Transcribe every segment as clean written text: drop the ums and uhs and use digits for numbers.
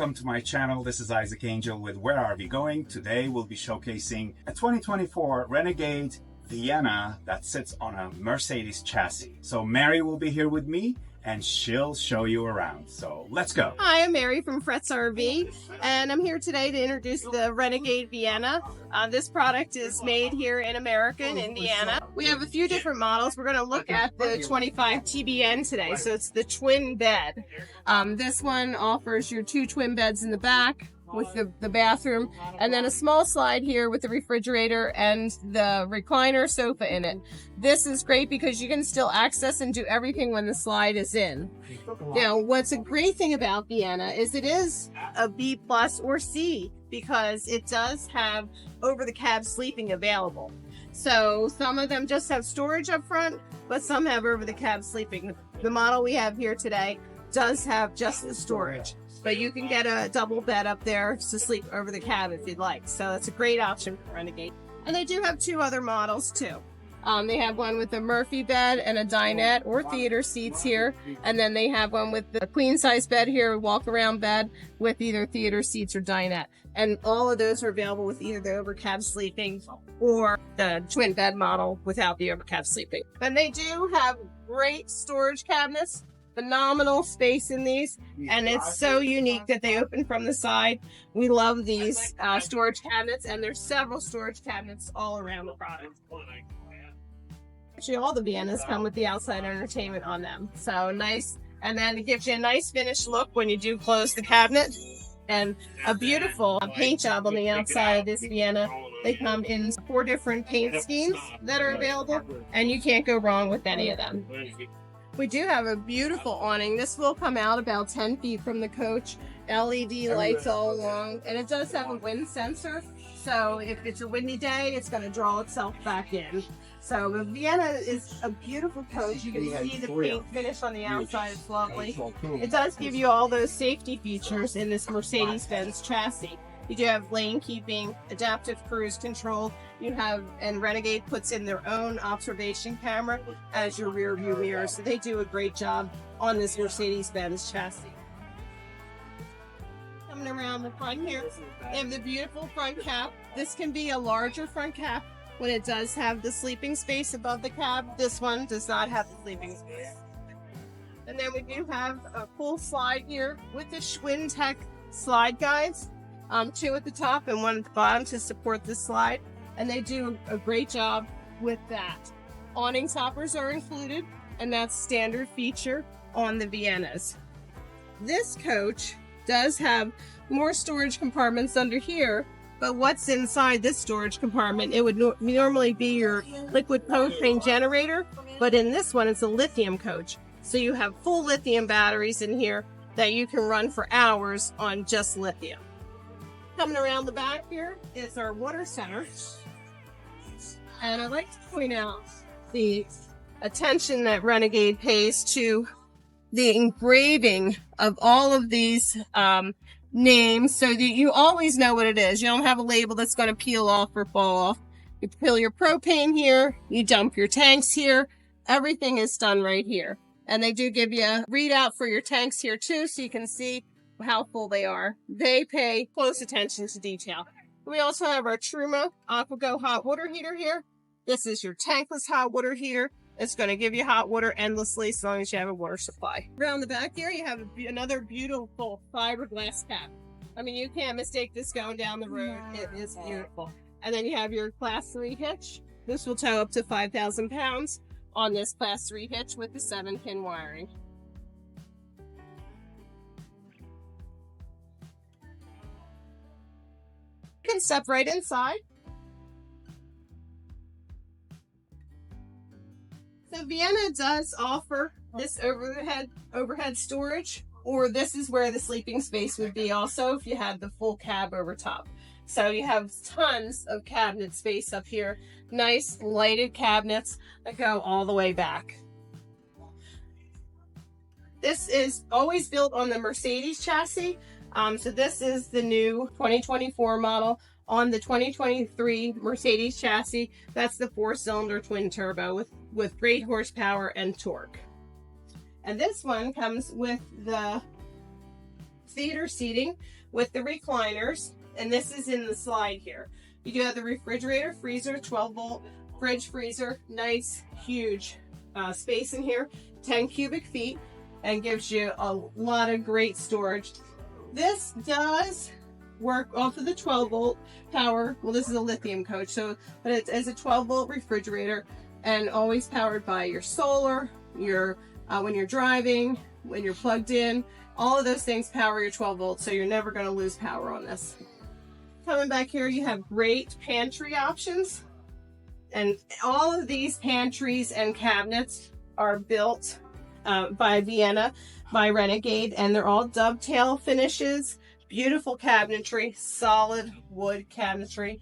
welcome to my channel. This is Isaac Angel with Where Are We Going? Today we'll be showcasing a 2024 Renegade Vienna that sits on a Mercedes chassis. So Mary will be here with me and she'll show you around. So let's go. Hi, I'm Mary from Fretz RV, and I'm here today to introduce the Renegade Vienna. This product is made here in America, in Indiana. We have a few different models. We're going to look at the 25 TBN today, so it's the twin bed. This one offers your 2 twin beds in the back with the bathroom, and then a small slide here with the refrigerator and the recliner sofa in it. This is great because you can still access and do everything when the slide is in. Now, what's a great thing about Vienna is it is a B+ or C because it does have over-the-cab sleeping available. So some of them just have storage up front, but some have over-the-cab sleeping. The model we have here today does have just the storage, but you can get a double bed up there to sleep over the cab if you'd like. So that's a great option for Renegade. And they do have 2 other models too. They have one with a Murphy bed and a dinette or theater seats here. And then they have one with the queen size bed here, walk around bed with either theater seats or dinette. And all of those are available with either the over cab sleeping or the twin bed model without the over cab sleeping. And they do have great storage cabinets. Phenomenal space in these, and it's so unique that they open from the side. We love these storage cabinets, and there's several storage cabinets all around the product. Actually, all the Viennas come with the outside entertainment on them, so nice. And then it gives you a nice finished look when you do close the cabinet, and a beautiful paint job on the outside of this Vienna. They come in 4 different paint schemes that are available, and you can't go wrong with any of them. We do have a beautiful awning. This will come out about 10 feet from the coach. LED lights all along, and it does have a wind sensor. So if it's a windy day, it's going to draw itself back in. So the Vienna is a beautiful coach. You can see the paint finish on the outside. It's lovely. It does give you all those safety features in this Mercedes-Benz chassis. You do have lane keeping, adaptive cruise control. You have, and Renegade puts in their own observation camera as your rear view mirror. So they do a great job on this Mercedes-Benz chassis. Coming around the front here, they have the beautiful front cap. This can be a larger front cap when it does have the sleeping space above the cab. This one does not have the sleeping space. And then we do have a full slide here with the Schwinn Tech slide guides. 2 at the top and 1 at the bottom to support the slide, and they do a great job with that. Awning toppers are included, and that's standard feature on the Viennas. This coach does have more storage compartments under here, but what's inside this storage compartment? It would normally be your liquid propane generator, but in this one it's a lithium coach. So you have full lithium batteries in here that you can run for hours on just lithium. Coming around the back here is our water center. And I'd like to point out the attention that Renegade pays to the engraving of all of these names so that you always know what it is. You don't have a label that's going to peel off or fall off. You fill your propane here, you dump your tanks here. Everything is done right here. And they do give you a readout for your tanks here too, so you can see how full they are. They pay close attention to detail. We also have our Truma AquaGo hot water heater here. This is your tankless hot water heater. It's going to give you hot water endlessly as long as you have a water supply. Around the back here, you have another beautiful fiberglass cap. I mean, you can't mistake this going down the road. It is beautiful. And then you have your Class 3 hitch. This will tow up to 5,000 pounds on this Class 3 hitch with the 7-pin wiring. You can step right inside. So Vienna does offer this overhead storage, or this is where the sleeping space would be also if you had the full cab over top. So you have tons of cabinet space up here. Nice lighted cabinets that go all the way back. This is always built on the Mercedes chassis. So this is the new 2024 model on the 2023 Mercedes chassis. That's the 4-cylinder twin turbo with great horsepower and torque. And this one comes with the theater seating with the recliners, and this is in the slide here. You do have the refrigerator, freezer, 12-volt fridge, freezer, nice, huge space in here, 10 cubic feet, and gives you a lot of great storage. This does work off of the 12-volt power. Well, this is a lithium coach, so but it's a 12-volt refrigerator and always powered by your solar, your when you're driving, when you're plugged in, all of those things power your 12 volts, so you're never going to lose power on this. Coming back here, you have great pantry options, and all of these pantries and cabinets are built by Vienna, by Renegade, and they're all dovetail finishes, beautiful cabinetry, solid wood cabinetry.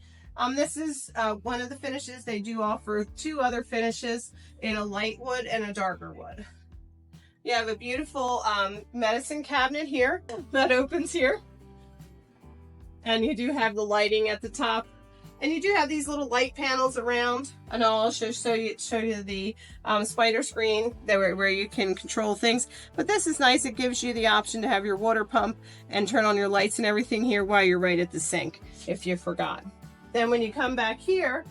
This is one of the finishes. They do offer 2 other finishes in a light wood and a darker wood. You have a beautiful medicine cabinet here that opens here. And you do have the lighting at the top. And you do have these little light panels around. And I'll also show you the spider screen where you can control things. But this is nice. It gives you the option to have your water pump and turn on your lights and everything here while you're right at the sink, if you forgot. Then when you come back here,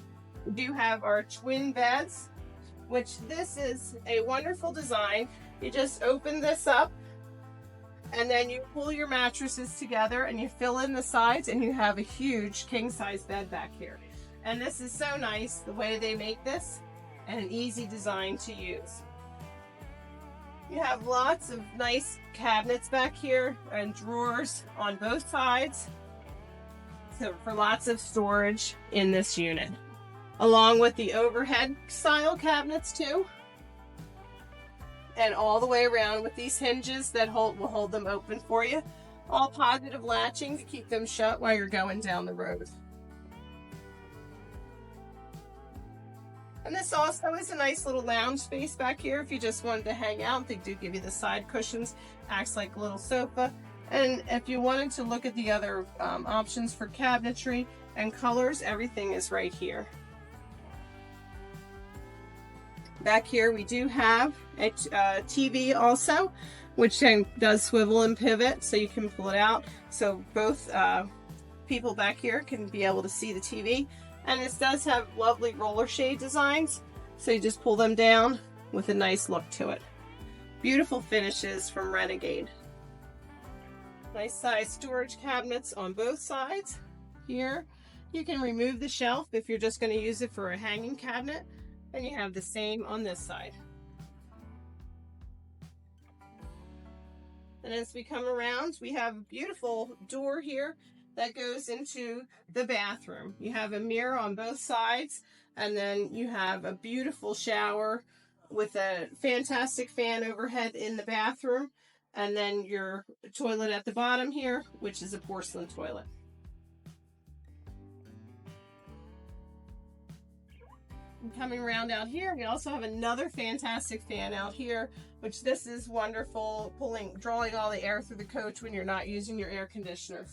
we do have our twin beds, which this is a wonderful design. You just open this up and then you pull your mattresses together and you fill in the sides and you have a huge king-size bed back here. And this is so nice, the way they make this, and an easy design to use. You have lots of nice cabinets back here and drawers on both sides, so for lots of storage in this unit, along with the overhead style cabinets too. And all the way around with these hinges that will hold them open for you. All positive latching to keep them shut while you're going down the road. And this also is a nice little lounge space back here if you just wanted to hang out. They do give you the side cushions, acts like a little sofa. And if you wanted to look at the other options for cabinetry and colors, everything is right here. Back here we do have a TV also, which does swivel and pivot, so you can pull it out. So both people back here can be able to see the TV. And this does have lovely roller shade designs, so you just pull them down with a nice look to it. Beautiful finishes from Renegade. Nice size storage cabinets on both sides. Here you can remove the shelf if you're just going to use it for a hanging cabinet. And you have the same on this side. And as we come around, we have a beautiful door here that goes into the bathroom. You have a mirror on both sides, and then you have a beautiful shower with a fantastic fan overhead in the bathroom, and then your toilet at the bottom here, which is a porcelain toilet. Coming around out here, we also have another fantastic fan out here, which this is wonderful, drawing all the air through the coach when you're not using your air conditioner.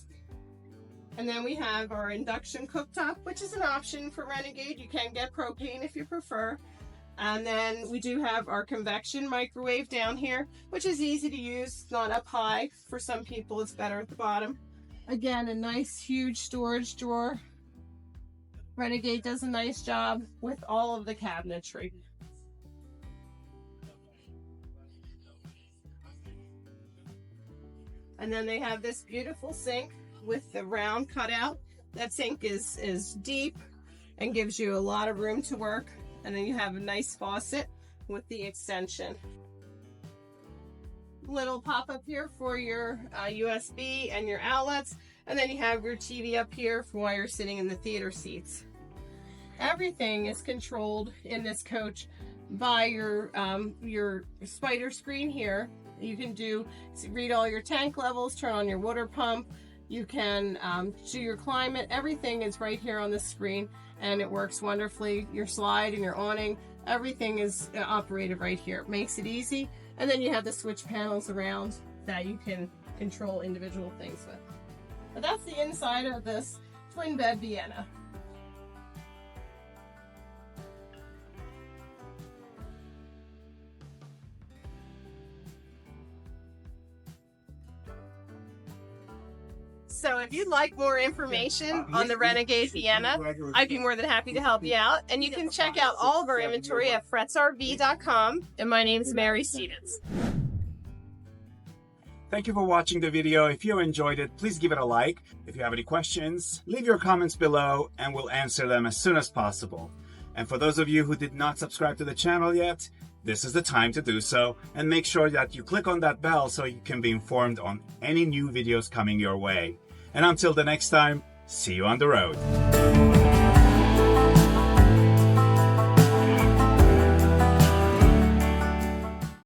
And then we have our induction cooktop, which is an option for Renegade. You can get propane if you prefer. And then we do have our convection microwave down here, which is easy to use. It's not up high. For some people, it's better at the bottom. Again, a nice huge storage drawer. Renegade does a nice job with all of the cabinetry. And then they have this beautiful sink with the round cutout. That sink is deep and gives you a lot of room to work. And then you have a nice faucet with the extension. Little pop-up here for your USB and your outlets. And then you have your TV up here for while you're sitting in the theater seats. Everything is controlled in this coach by your spider screen here. You can read all your tank levels, turn on your water pump. You can do your climate. Everything is right here on the screen, and it works wonderfully. Your slide and your awning, everything is operated right here. It makes it easy. And then you have the switch panels around that you can control individual things with. But that's the inside of this twin bed Vienna. So if you'd like more information on the Renegade Vienna, I'd be more than happy to help you out. And you can check out all of our inventory at fretzrv.com. And my name is Mary Stevens. Thank you for watching the video. If you enjoyed it, please give it a like. If you have any questions, leave your comments below and we'll answer them as soon as possible. And for those of you who did not subscribe to the channel yet, this is the time to do so, and make sure that you click on that bell so you can be informed on any new videos coming your way. And until the next time, see you on the road.